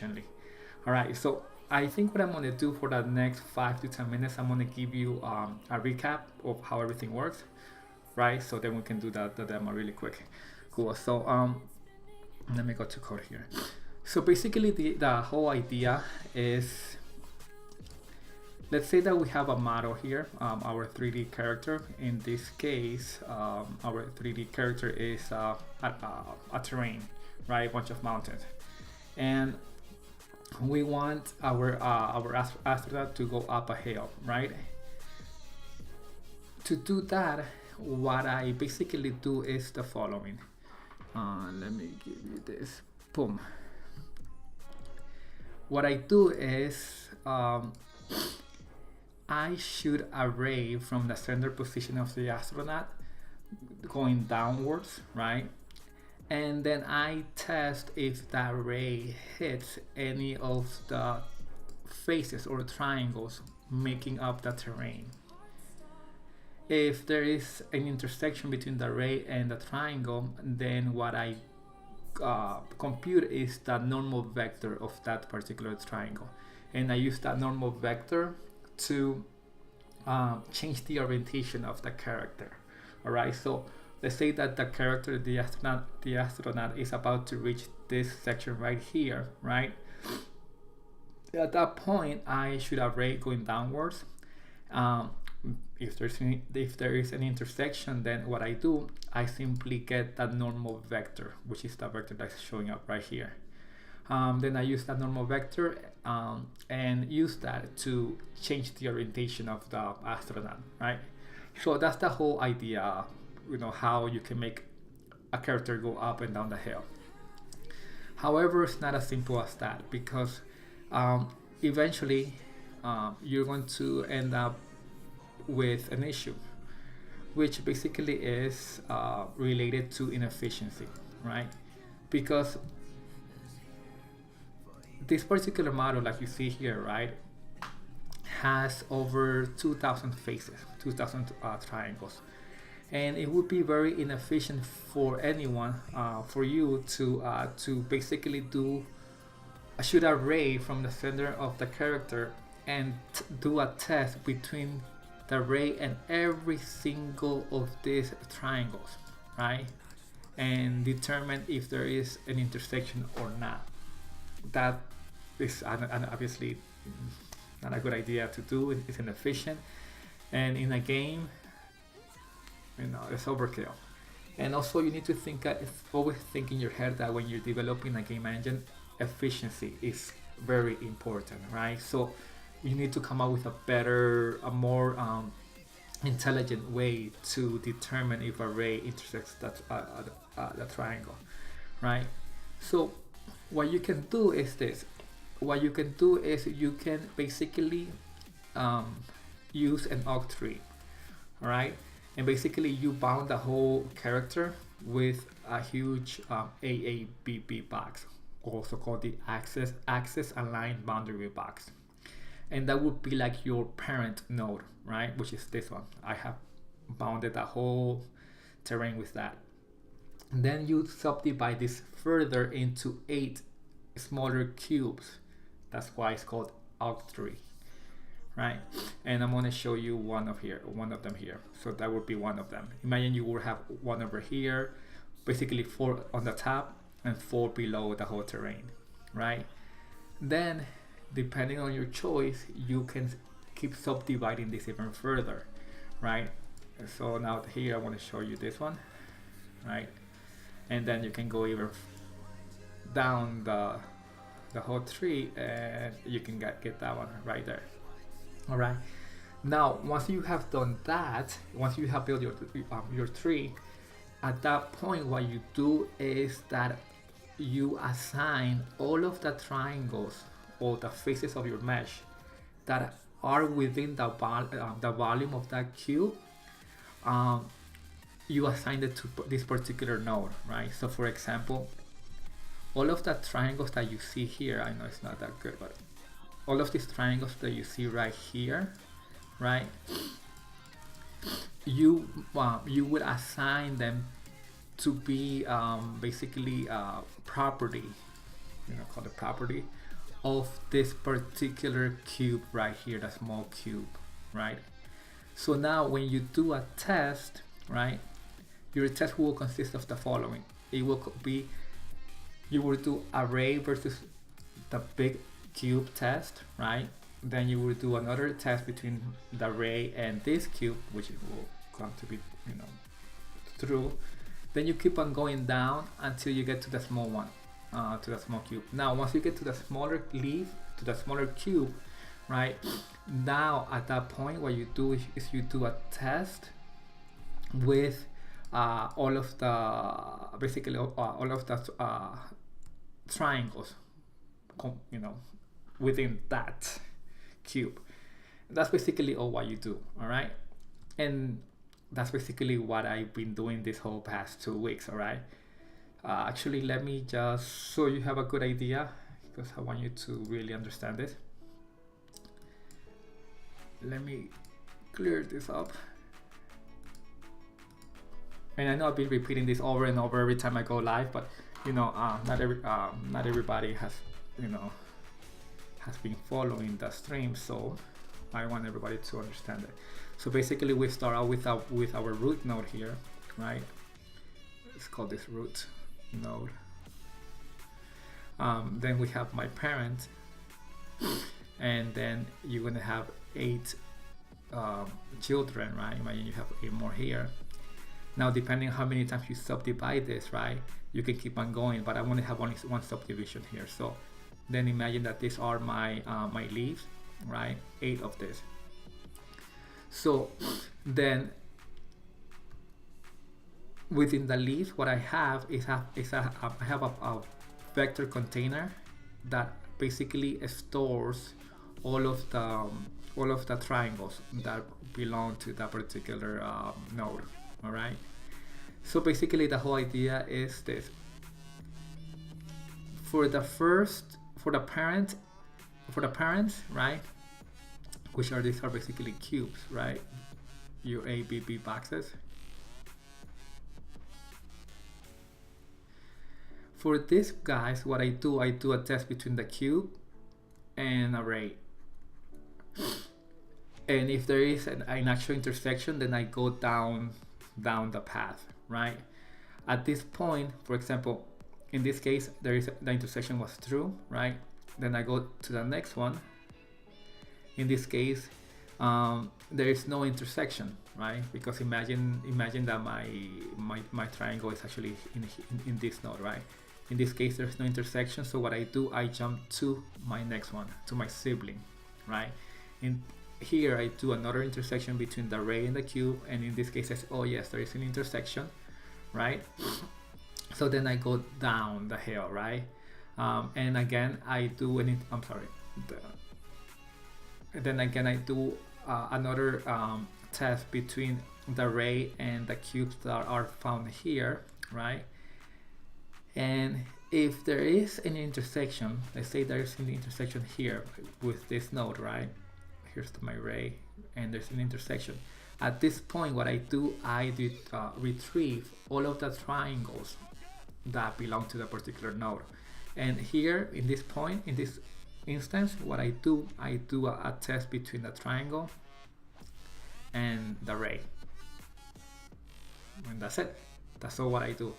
All right, so I think what I'm gonna do for the next 5 to 10 minutes, I'm gonna give you a recap of how everything works, right? So then we can do the demo really quick. Cool. So let me go to code here. So basically, the whole idea is, let's say that we have a model here, our 3D character. In this case, our 3D character is a terrain, right? A bunch of mountains, and we want our astronaut to go up a hill, right? To do that, what I basically do is the following. Let me give you this. Boom. What I do is I shoot a ray from the center position of the astronaut going downwards, right? And then I test if that ray hits any of the faces or triangles making up the terrain. If there is an intersection between the ray and the triangle, then what I compute is the normal vector of that particular triangle, and I use that normal vector to change the orientation of the character. All right, so let's say that the character, the astronaut is about to reach this section right here, right? At that point, I should have ray going downwards. If there is an intersection, then what I do, I simply get that normal vector, which is the vector that's showing up right here. Then I use that normal vector and use that to change the orientation of the astronaut, right? So that's the whole idea, how you can make a character go up and down the hill. However, it's not as simple as that, because eventually you're going to end up with an issue, which basically is related to inefficiency, right? Because this particular model, like you see here, right, has over 2,000 faces, 2,000 triangles, and it would be very inefficient for anyone, for you to basically shoot a ray from the center of the character and do a test between the ray and every single of these triangles, right? And determine if there is an intersection or not. That is obviously not a good idea to do. It's inefficient, and in a game, it's overkill. And also, you need to always think in your head that when you're developing a game engine, efficiency is very important, right? So you need to come up with a more intelligent way to determine if a ray intersects the triangle, right? So what you can do is this. What you can do is you can basically use an Octree, all right? And basically you bound the whole character with a huge AABB box, also called the Axis Aligned Boundary Box. And that would be like your parent node, right? Which is this one. I have bounded the whole terrain with that. And then you subdivide this further into 8 smaller cubes. That's why it's called Octree, right? And I'm gonna show you one of them here. So that would be one of them. Imagine you will have one over here, basically 4 on the top and 4 below the whole terrain, right? Then, depending on your choice, you can keep subdividing this even further, right? So now here I want to show you this one, right? And then you can go even down the whole tree, and you can get that one right there. All right. Now, once you have done that, once you have built your tree, at that point, what you do is that you assign all of the triangles or the faces of your mesh that are within the volume of that cube. You assign it to this particular node, right? So, for example, all of the triangles that you see here, I know it's not that good, but all of these triangles that you see right here, right? You would assign them to be basically property, called a property of this particular cube right here, the small cube, right? So now when you do a test, right, your test will consist of the following. It will be, you will do array versus the big cube test, right? Then you will do another test between the array and this cube, which will come to be, you know, true. Then you keep on going down until you get to the small one, to the small cube. Now, once you get to the smaller leaf, to the smaller cube, right? Now, at that point, what you do is you do a test with all of the, basically all of the triangles, you know, within that cube. That's basically all what you do, all right? And that's basically what I've been doing this whole past 2 weeks, all right? Actually, let me just so you have a good idea, because I want you to really understand it. Let me clear this up. And I know I've been repeating this over and over every time I go live, but you know, not everybody has, you know, has been following the stream, so I want everybody to understand it. So basically, we start out with our root node here, right? Let's call this root node. Then we have my parent, and then you're gonna have 8 children, right? Imagine you have 8 more here. Now, depending on how many times you subdivide this, right, you can keep on going, but I want to have only one subdivision here. So then imagine that these are my my leaves, right? 8 of this. So then within the leaves, what I have is I have a vector container that basically stores all of the triangles that belong to that particular node. All right. So basically, the whole idea is this: for the parents, right? Which are these are basically cubes, right? Your A, B, B boxes. For these guys, what I do a test between the cube and array. And if there is an actual intersection, then I go down the path, right? At this point, for example, in this case, the intersection was true, right? Then I go to the next one. In this case, there is no intersection, right? Because imagine that my triangle is actually in this node, right? In this case, there's no intersection, so what I do, I jump to my next one, to my sibling, right? In here, I do another intersection between the array and the cube, and in this case, I say, oh yes, there is an intersection, right? So then I go down the hill, right? And again, I do then again, I do another test between the array and the cubes that are found here, right? And if there is an intersection, let's say there is an intersection here with this node, right? Here's my array, and there's an intersection. At this point, what I do retrieve all of the triangles that belong to the particular node. And here, in this point, in this instance, what I do a test between the triangle and the array. And that's it. That's all what I do.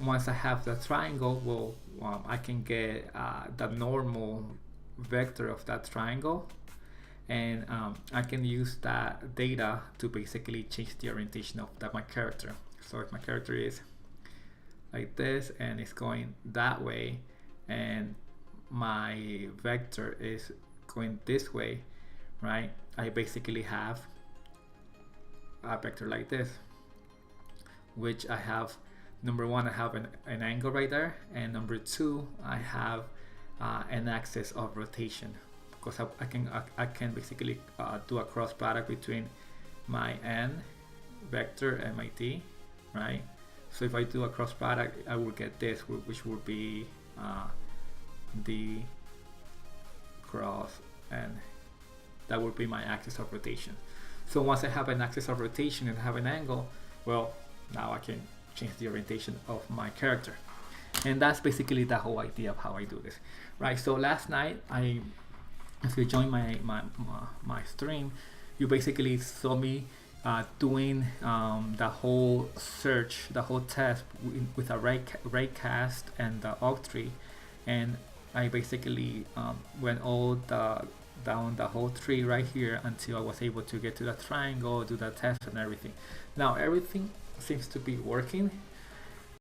Once I have the triangle, well, I can get the normal vector of that triangle, and I can use that data to basically change the orientation of my character. So if my character is like this and it's going that way, and my vector is going this way, right? I basically have a vector like this, which I have, number one, I have an angle right there, and number two, I have an axis of rotation, because I can basically do a cross product between my n vector and my t, right? So if I do a cross product, I will get this, which will be the cross, and that will be my axis of rotation. So once I have an axis of rotation and have an angle, well, now I can change the orientation of my character. And that's basically the whole idea of how I do this, right? So last night, if you join my stream, you basically saw me doing the whole search, the whole test with a Ray Cast and the Octree, and I basically went all down the whole tree right here until I was able to get to the triangle, do the test and everything. Now everything seems to be working,